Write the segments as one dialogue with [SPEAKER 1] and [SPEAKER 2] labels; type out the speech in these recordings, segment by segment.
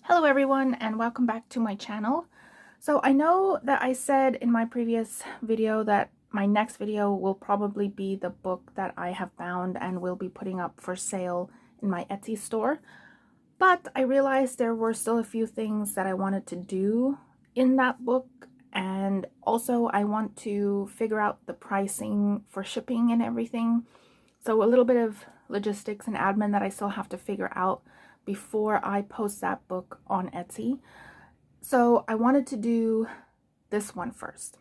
[SPEAKER 1] Hello everyone and welcome back to my channel. So I know that I said in my previous video that my next video will probably be the book that I have found and will be putting up for sale in my Etsy store. But I realized there were still a few things that I wanted to do in that book, and also I want to figure out the pricing for shipping and everything. So a little bit of logistics and admin that I still have to figure out before I post that book on Etsy. So I wanted to do this one first.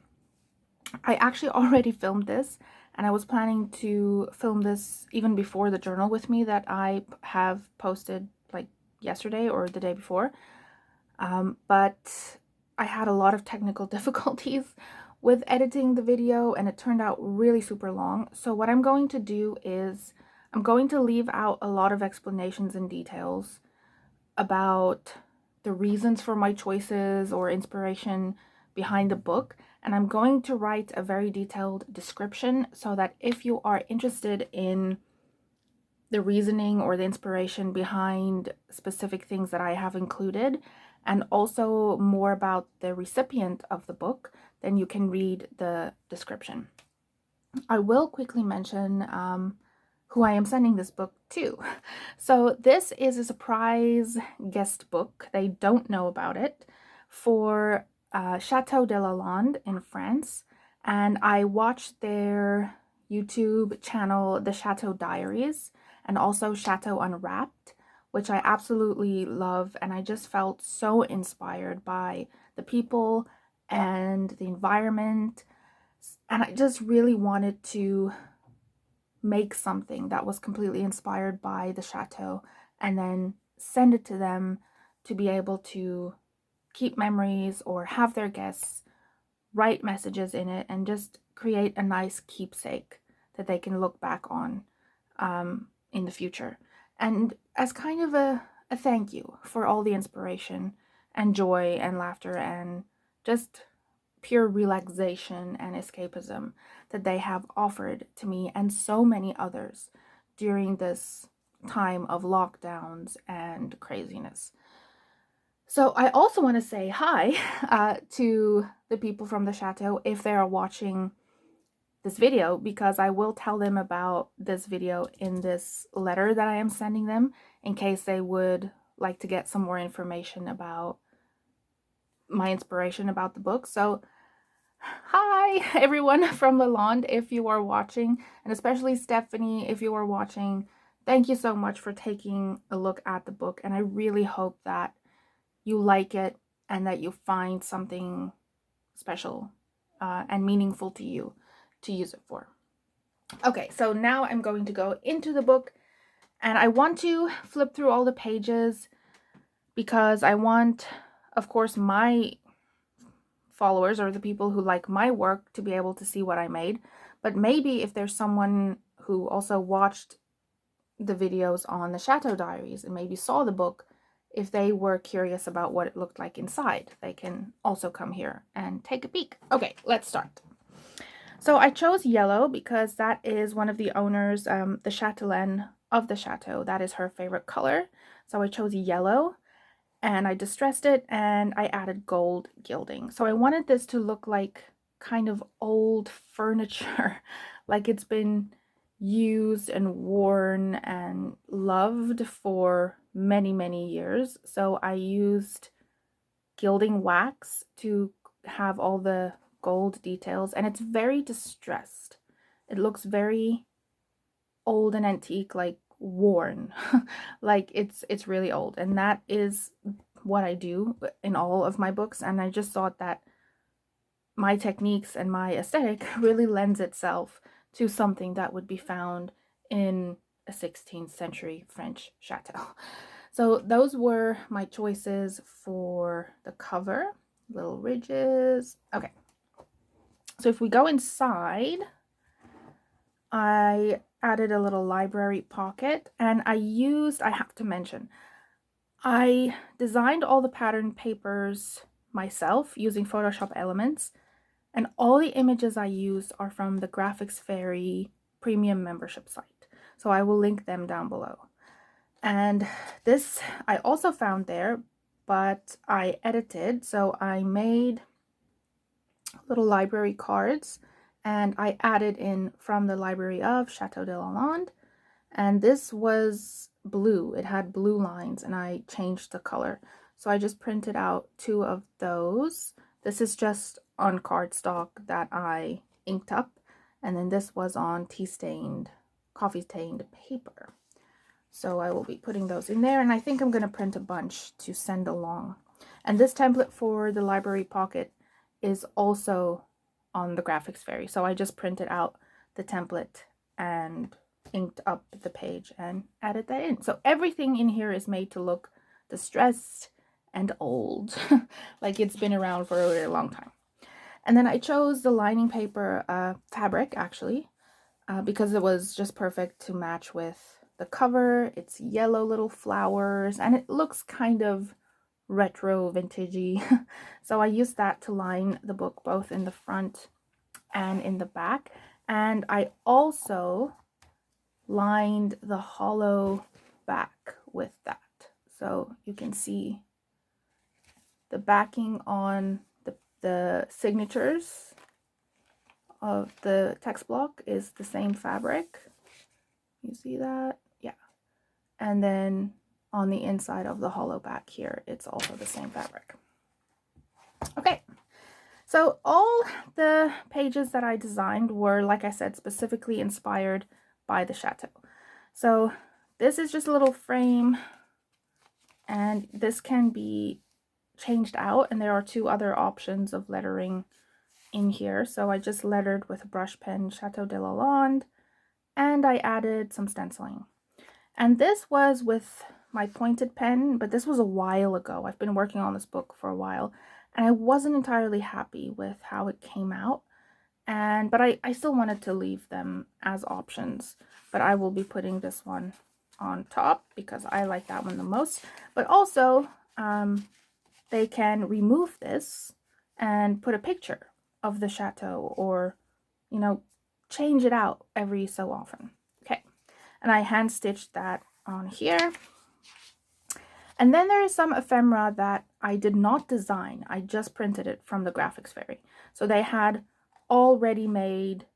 [SPEAKER 1] I actually already filmed this, and I was planning to film this even before the journal with me that I have posted like yesterday or the day before. But I had a lot of technical difficulties with editing the video, and it turned out really super long. So what I'm going to do is I'm going to leave out a lot of explanations and details about the reasons for my choices or inspiration behind the book, and I'm going to write a very detailed description so that if you are interested in the reasoning or the inspiration behind specific things that I have included, and also more about the recipient of the book, then you can read the description. I will quickly mention who I am sending this book to. So this is a surprise guest book. They don't know about it, for Chateau de La Lande in France. And I watched their YouTube channel, the Chateau Diaries, and also Chateau Unwrapped, which I absolutely love. And I just felt so inspired by the people and the environment. And I just really wanted to make something that was completely inspired by the chateau and then send it to them to be able to keep memories or have their guests write messages in it and just create a nice keepsake that they can look back on in the future. And as kind of a thank you for all the inspiration and joy and laughter and just pure relaxation and escapism that they have offered to me and so many others during this time of lockdowns and craziness. So I also want to say hi to the people from the chateau if they are watching this video, because I will tell them about this video in this letter that I am sending them in case they would like to get some more information about my inspiration about the book. So hi everyone from La Lande if you are watching, and especially Stephanie if you are watching. Thank you so much for taking a look at the book, and I really hope that you like it and that you find something special and meaningful to you to use it for. Okay, so now I'm going to go into the book, and I want to flip through all the pages because I want, of course, my followers or the people who like my work to be able to see what I made. But maybe if there's someone who also watched the videos on the Chateau Diaries and maybe saw the book, if they were curious about what it looked like inside, they can also come here and take a peek. Okay, let's start. So I chose yellow because that is one of the owners, the chatelaine of the chateau. That is her favorite color. So I chose yellow, and I distressed it and I added gold gilding. So I wanted this to look like kind of old furniture, like it's been used and worn and loved for many, many years. So I used gilding wax to have all the gold details, and it's very distressed. It looks very old and antique, like worn. Like it's really old, and that is what I do in all of my books. And I just thought that my techniques and my aesthetic really lends itself to something that would be found in a 16th century French chateau. So those were my choices for the cover. Little ridges. Okay, so if we go inside, I added a little library pocket, and I have to mention, I designed all the pattern papers myself using Photoshop Elements, and all the images I used are from the Graphics Fairy premium membership site. So I will link them down below. And this I also found there, but I edited. So I made little library cards and I added in from the library of Chateau de La Lande. And this was blue. It had blue lines and I changed the color. So I just printed out 2 of those. This is just on cardstock that I inked up. And then this was on coffee stained paper. So I will be putting those in there. And I think I'm going to print a bunch to send along. And this template for the library pocket is also on the Graphics Fairy. So I just printed out the template and inked up the page and added that in. So everything in here is made to look distressed and old, like it's been around for a really long time. And then I chose the lining paper fabric, actually, because it was just perfect to match with the cover. It's yellow little flowers, and it looks kind of retro vintagey. So I used that to line the book both in the front and in the back. And I also lined the hollow back with that. So you can see the backing on the signatures of the text block is the same fabric. You see that? Yeah. And then on the inside of the hollow back here, it's also the same fabric. Okay. So all the pages that I designed were, like I said, specifically inspired by the chateau. So this is just a little frame, and this can be changed out, and there are 2 other options of lettering in here. So I just lettered with a brush pen Chateau de La Lande, and I added some stenciling. And this was with my pointed pen, but this was a while ago. I've been working on this book for a while, and I wasn't entirely happy with how it came out. But I still wanted to leave them as options, but I will be putting this one on top because I like that one the most. But also, they can remove this and put a picture of the chateau, or, you know, change it out every so often. Okay, and I hand stitched that on here. And then there is some ephemera that I did not design. I just printed it from the Graphics Fairy. So they had already made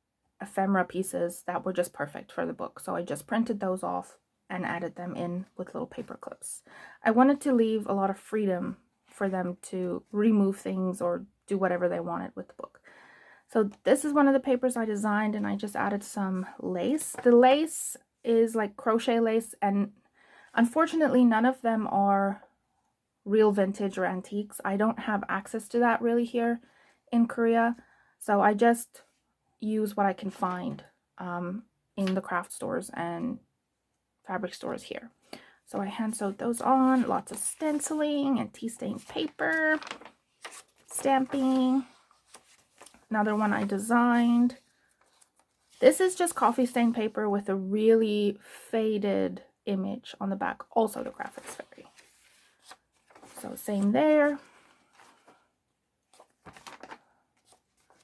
[SPEAKER 1] ephemera pieces that were just perfect for the book. So I just printed those off and added them in with little paper clips. I wanted to leave a lot of freedom for them to remove things or do whatever they wanted with the book. So this is one of the papers I designed, and I just added some lace. The lace is like crochet lace, and unfortunately none of them are real vintage or antiques. I don't have access to that really here in Korea, so I just use what I can find in the craft stores and fabric stores here. So I hand sewed those on, lots of stenciling and tea stained paper, stamping. Another one I designed. This is just coffee stained paper with a really faded image on the back, also the Graphics Fairy. So same there.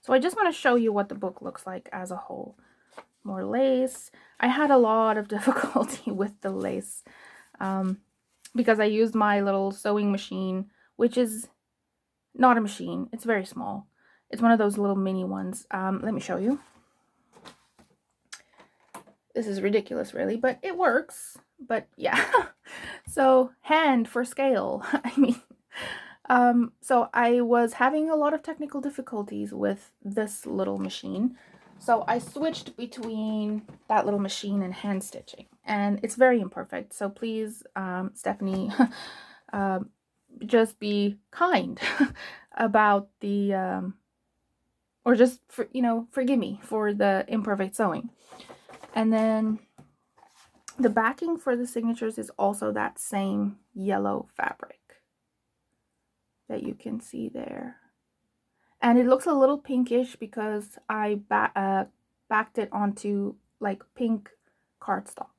[SPEAKER 1] So I just want to show you what the book looks like as a whole. More lace. I had a lot of difficulty with the lace because I used my little sewing machine, which is not a machine. It's very small. It's one of those little mini ones. Let me show you. This is ridiculous, really, but it works. But yeah. So hand for scale. I mean, so I was having a lot of technical difficulties with this little machine. So I switched between that little machine and hand stitching, and it's very imperfect. So please, Stephanie, just be kind about the, or just, forgive me for the imperfect sewing. And then the backing for the signatures is also that same yellow fabric that you can see there. And it looks a little pinkish because I backed it onto like pink cardstock.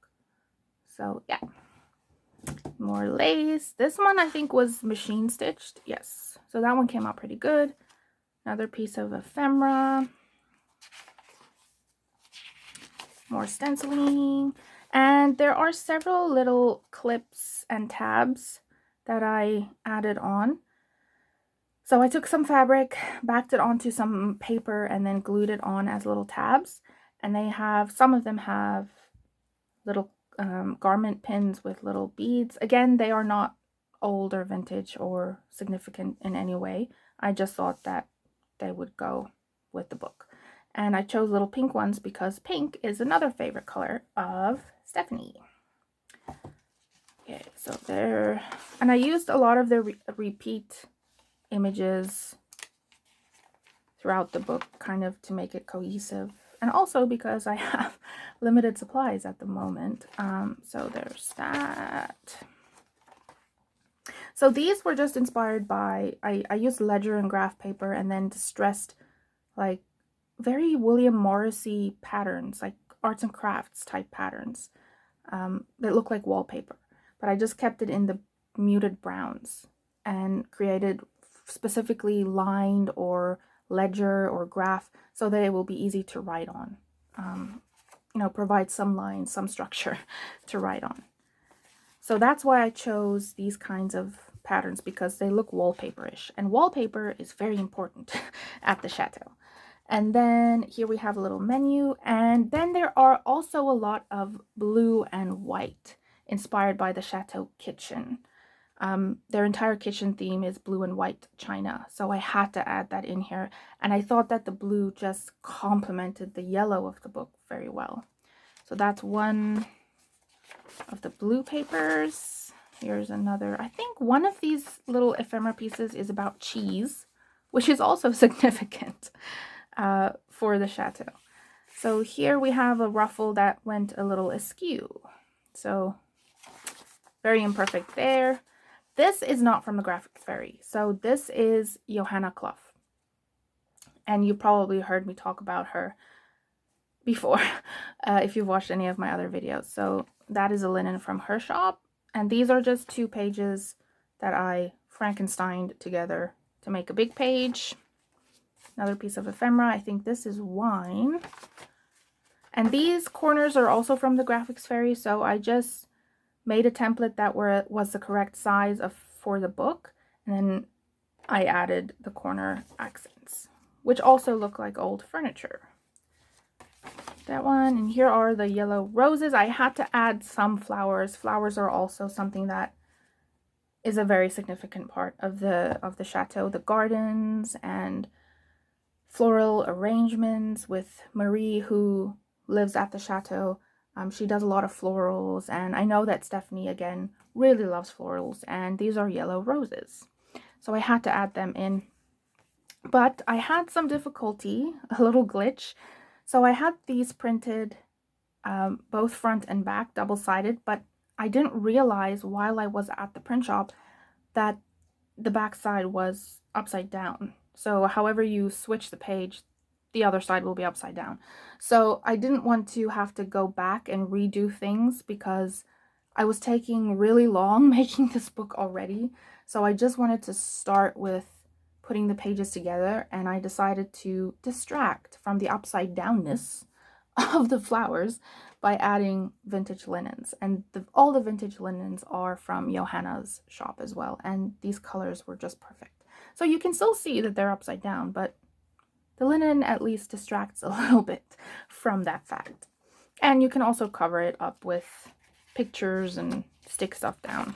[SPEAKER 1] So yeah, more lace. This one I think was machine stitched. Yes, so that one came out pretty good. Another piece of ephemera. More stenciling. And there are several little clips and tabs that I added on. So I took some fabric, backed it onto some paper, and then glued it on as little tabs. And they have, some of them have little garment pins with little beads. Again, they are not old or vintage or significant in any way. I just thought that they would go with the book. And I chose little pink ones because pink is another favorite color of Stephanie. Okay, so there, and I used a lot of the repeat images throughout the book, kind of to make it cohesive, and also because I have limited supplies at the moment. So there's that. So these were just inspired by, I used ledger and graph paper and then distressed like very William Morrissey patterns, like arts and crafts type patterns that look like wallpaper, but I just kept it in the muted browns and created specifically lined or ledger or graph so that it will be easy to write on. You know, provide some lines, some structure to write on. So that's why I chose these kinds of patterns, because they look wallpaperish, and wallpaper is very important at the chateau. And then here we have a little menu, and then there are also a lot of blue and white inspired by the chateau kitchen. Their entire kitchen theme is blue and white china, so I had to add that in here, and I thought that the blue just complemented the yellow of the book very well. So that's one of the blue papers. Here's another. I think one of these little ephemera pieces is about cheese, which is also significant for the chateau. So here we have a ruffle that went a little askew, so very imperfect there. This is not from the Graphics Fairy, so this is Johanna Clough, and you probably heard me talk about her before if you've watched any of my other videos. So that is a linen from her shop, and these are just 2 pages that I Frankensteined together to make a big page. Another piece of ephemera. I think this is wine, and these corners are also from the Graphics Fairy, so I just made a template that was the correct size for the book, and then I added the corner accents, which also look like old furniture. That one, and here are the yellow roses. I had to add some flowers. Flowers are also something that is a very significant part of the chateau. The gardens and floral arrangements with Marie, who lives at the chateau. She does a lot of florals, and I know that Stephanie, again, really loves florals, and these are yellow roses. So I had to add them in. But I had some difficulty, a little glitch. So I had these printed both front and back, double-sided, but I didn't realize while I was at the print shop that the back side was upside down. So however you switch the page, the other side will be upside down. So I didn't want to have to go back and redo things because I was taking really long making this book already. So I just wanted to start with putting the pages together, and I decided to distract from the upside downness of the flowers by adding vintage linens. And all the vintage linens are from Johanna's shop as well, and these colors were just perfect. So you can still see that they're upside down, but the linen at least distracts a little bit from that fact. And you can also cover it up with pictures and stick stuff down.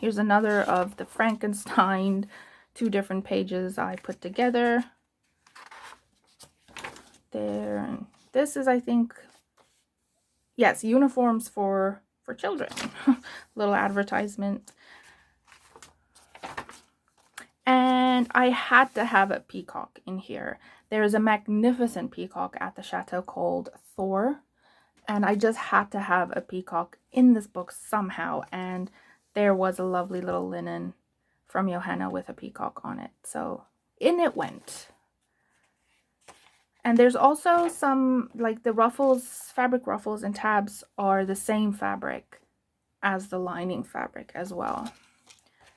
[SPEAKER 1] Here's another of the Frankenstein, 2 different pages I put together. There, and this is, I think, yes, uniforms for children. Little advertisement. And I had to have a peacock in here. There is a magnificent peacock at the chateau called Thor, and I just had to have a peacock in this book somehow, and there was a lovely little linen from Johanna with a peacock on it, so in it went. And there's also some, like the ruffles, fabric ruffles and tabs are the same fabric as the lining fabric as well.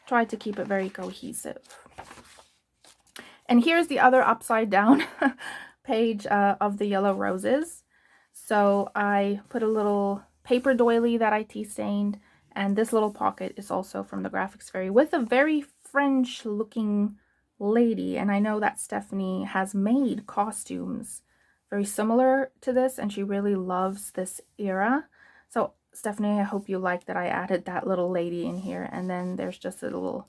[SPEAKER 1] Tried to keep it very cohesive. And here's the other upside down page of the yellow roses. So I put a little paper doily that I tea stained, And this little pocket is also from the Graphics Fairy with a very French looking lady. And I know that Stephanie has made costumes very similar to this, and she really loves this era. So Stephanie, I hope you like that I added that little lady in here. And then there's just a little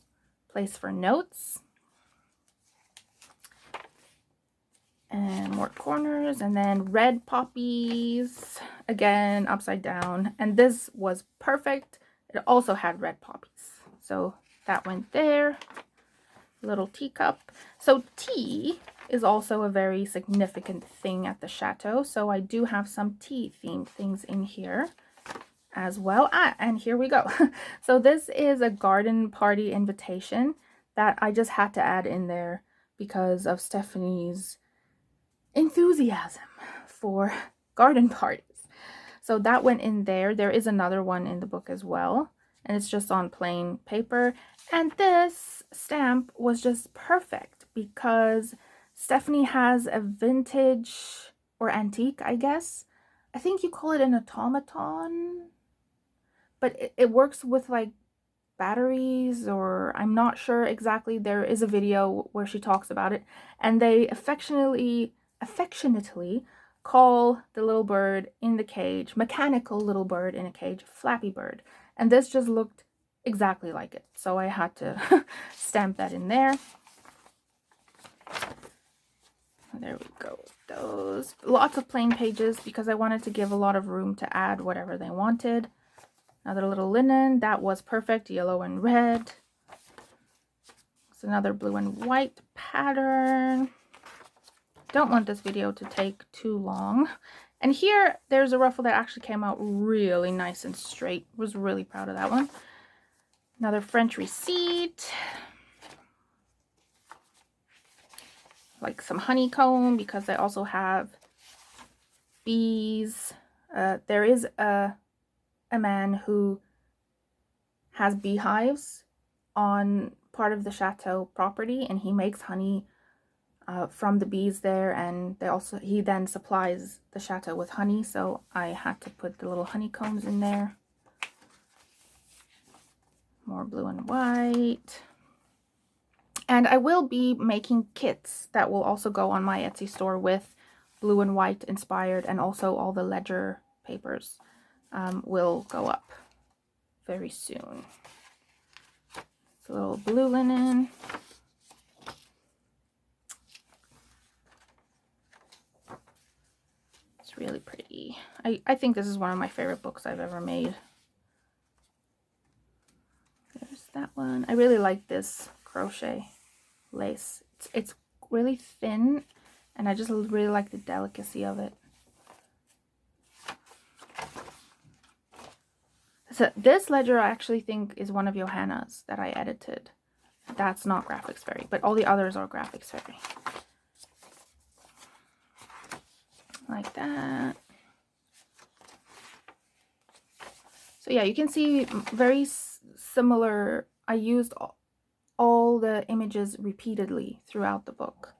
[SPEAKER 1] place for notes. And more corners, and then red poppies, again upside down, and this was perfect. It also had red poppies, so that went there. Little teacup. So tea is also a very significant thing at the chateau, so I do have some tea themed things in here as well. And here we go. So this is a garden party invitation that I just had to add in there because of Stephanie's enthusiasm for garden parties. So that went in there. There is another one in the book as well, and it's just on plain paper. And this stamp was just perfect because Stephanie has a vintage or antique, I guess. I think you call it an automaton, but it works with like batteries, or I'm not sure exactly. There is a video where she talks about it, and they affectionately call the little bird in the cage, mechanical little bird in a cage, Flappy Bird. And this just looked exactly like it, so I had to stamp that in there. There we go. Those lots of plain pages because I wanted to give a lot of room to add whatever they wanted. Another little linen, that was perfect, yellow and red. It's another blue and white pattern. Don't want this video to take too long. And here, there's a ruffle that actually came out really nice and straight. Was really proud of that one. Another French receipt. Like some honeycomb, because I also have bees. There is a man who has beehives on part of the chateau property, and he makes honey from the bees there, and he then supplies the chateau with honey, so I had to put the little honeycombs in there. More blue and white. And I will be making kits that will also go on my Etsy store with blue and white inspired, and also all the ledger papers will go up very soon. It's a little blue linen. It's really pretty. I think this is one of my favorite books I've ever made. There's that one. I really like this crochet lace. It's really thin, and I just really like the delicacy of it. So this ledger I actually think is one of Johanna's that I edited. That's not Graphics Fairy, but all the others are Graphics Fairy. Like that. So yeah, you can see very similar. I used all the images repeatedly throughout the book,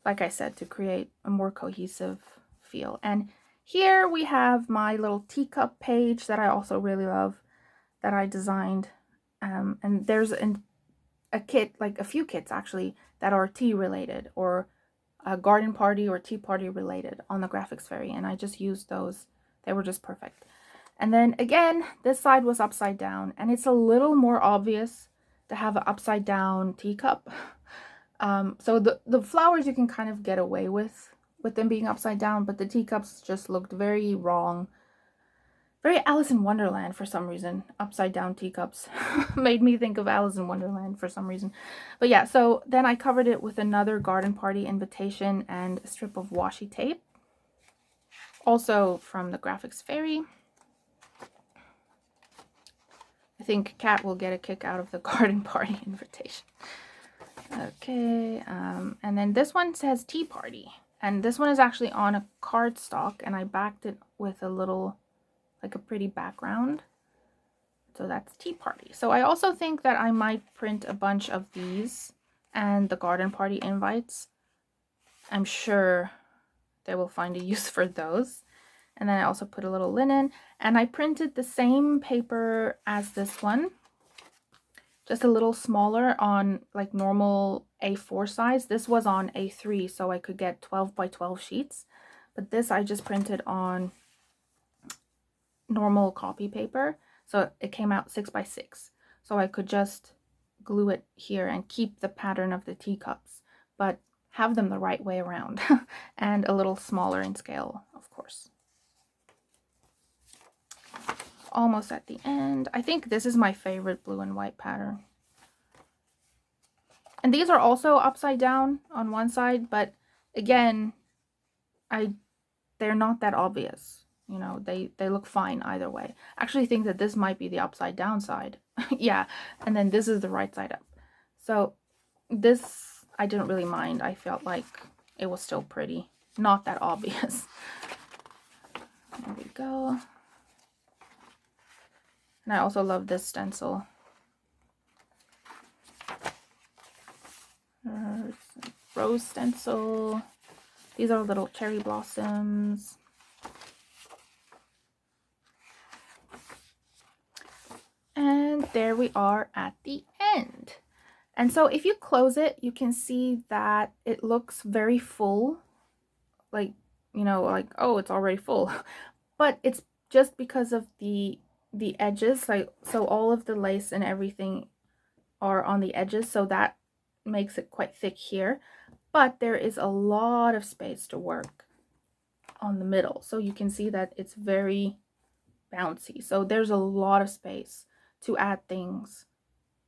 [SPEAKER 1] like I said, to create a more cohesive feel. And here we have my little teacup page that I also really love, that I designed. And there's a kit, like a few kits actually, that are tea related, or a garden party or tea party related on the Graphics Fairy, and I just used those. They were just perfect. And then again, this side was upside down, and it's a little more obvious to have an upside down teacup. So the flowers you can kind of get away with them being upside down, but the teacups just looked very wrong. Very Alice in Wonderland for some reason. Upside down teacups made me think of Alice in Wonderland for some reason. But yeah, so then I covered it with another garden party invitation and a strip of washi tape. Also from the Graphics Fairy. I think Kat will get a kick out of the garden party invitation. Okay, and then this one says tea party. And this one is actually on a cardstock, and I backed it with a little, like a pretty background. So that's tea party. So I also think that I might print a bunch of these and the garden party invites. I'm sure they will find a use for those. And then I also put a little linen, and I printed the same paper as this one, just a little smaller on like normal A4 size. This was on A3, so I could get 12 by 12 sheets. But this I just printed on normal copy paper. So it came out 6 by 6. So I could just glue it here and keep the pattern of the teacups, but have them the right way around and a little smaller in scale, of course. Almost at the end. I think this is my favorite blue and white pattern. And these are also upside down on one side, but again, they're not that obvious. You know, they look fine either way. I actually think that this might be the upside down side. Yeah, and then this is the right side up. So this, I didn't really mind. I felt like it was still pretty. Not that obvious. There we go. And I also love this stencil. Rose stencil. These are little cherry blossoms. And there we are at the end. And so if you close it, you can see that it looks very full. Like, you know, like, oh, it's already full. But it's just because of the edges. Like, so all of the lace and everything are on the edges, so that makes it quite thick here. But there is a lot of space to work on the middle. So you can see that it's very bouncy. So there's a lot of space to add things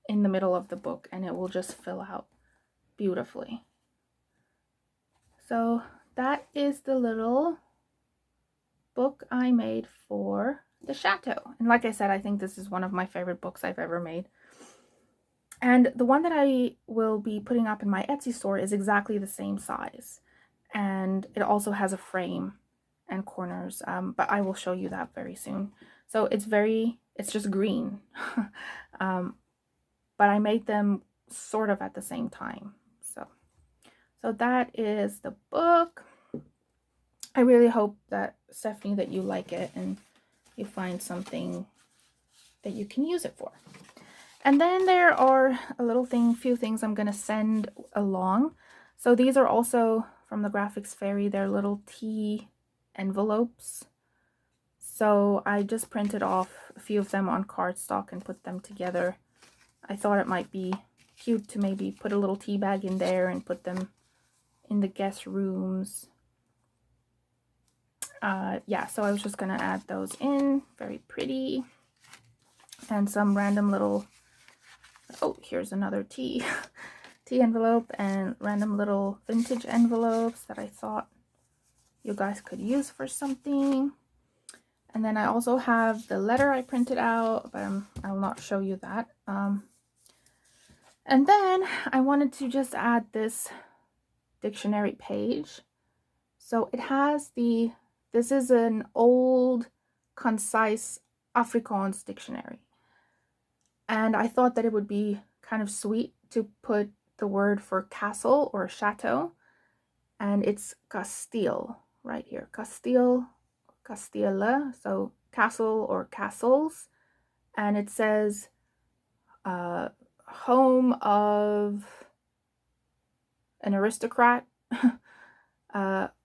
[SPEAKER 1] in the middle of the book, and it will just fill out beautifully. So that is the little book I made for the chateau. And like I said, I think this is one of my favorite books I've ever made. And the one that I will be putting up in my Etsy store is exactly the same size. And it also has a frame and corners, but I will show you that very soon. So it's just green. But I made them sort of at the same time. So that is the book. I really hope that, Stephanie, that you like it and you find something that you can use it for. And then there are few things I'm going to send along. So these are also from the Graphics Fairy. They're little tea envelopes. So I just printed off a few of them on cardstock and put them together. I thought it might be cute to maybe put a little tea bag in there and put them in the guest rooms. Yeah, so I was just gonna add those in. Very pretty. And some random little, oh, here's another tea envelope, and random little vintage envelopes that I thought you guys could use for something. And then I also have the letter I printed out, but I will not show you that. And then I wanted to just add this dictionary page. So it has this is an old, concise Afrikaans dictionary. And I thought that it would be kind of sweet to put the word for castle or chateau. And it's Castile right here. Castile, Castile, so castle or castles. And it says home of an aristocrat,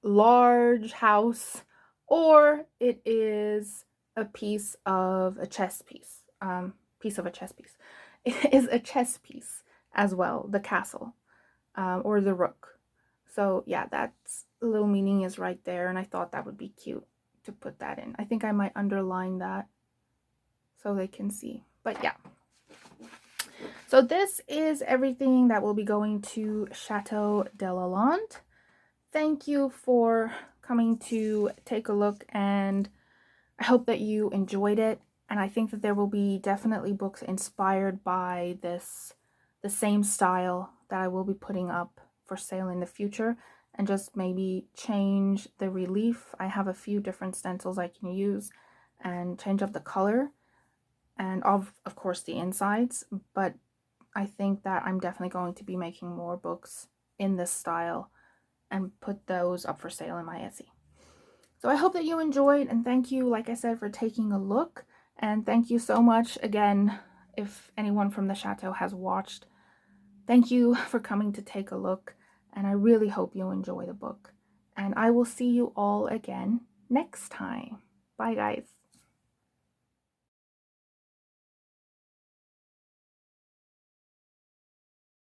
[SPEAKER 1] large house, or it is a piece of a chess piece. It is a chess piece as well, the castle, or the rook. So yeah, that's a little meaning is right there, and I thought that would be cute to put that in. I think I might underline that so they can see. But yeah. So this is everything that will be going to Chateau de La Lande. Thank you for coming to take a look, and I hope that you enjoyed it. And I think that there will be definitely books inspired by the same style that I will be putting up for sale in the future, and just maybe change the relief. I have a few different stencils I can use and change up the color and of course the insides, but I think that I'm definitely going to be making more books in this style and put those up for sale in my Etsy. So I hope that you enjoyed, and thank you, like I said, for taking a look. And thank you so much again, if anyone from the chateau has watched. Thank you for coming to take a look, and I really hope you enjoy the book. And I will see you all again next time. Bye, guys.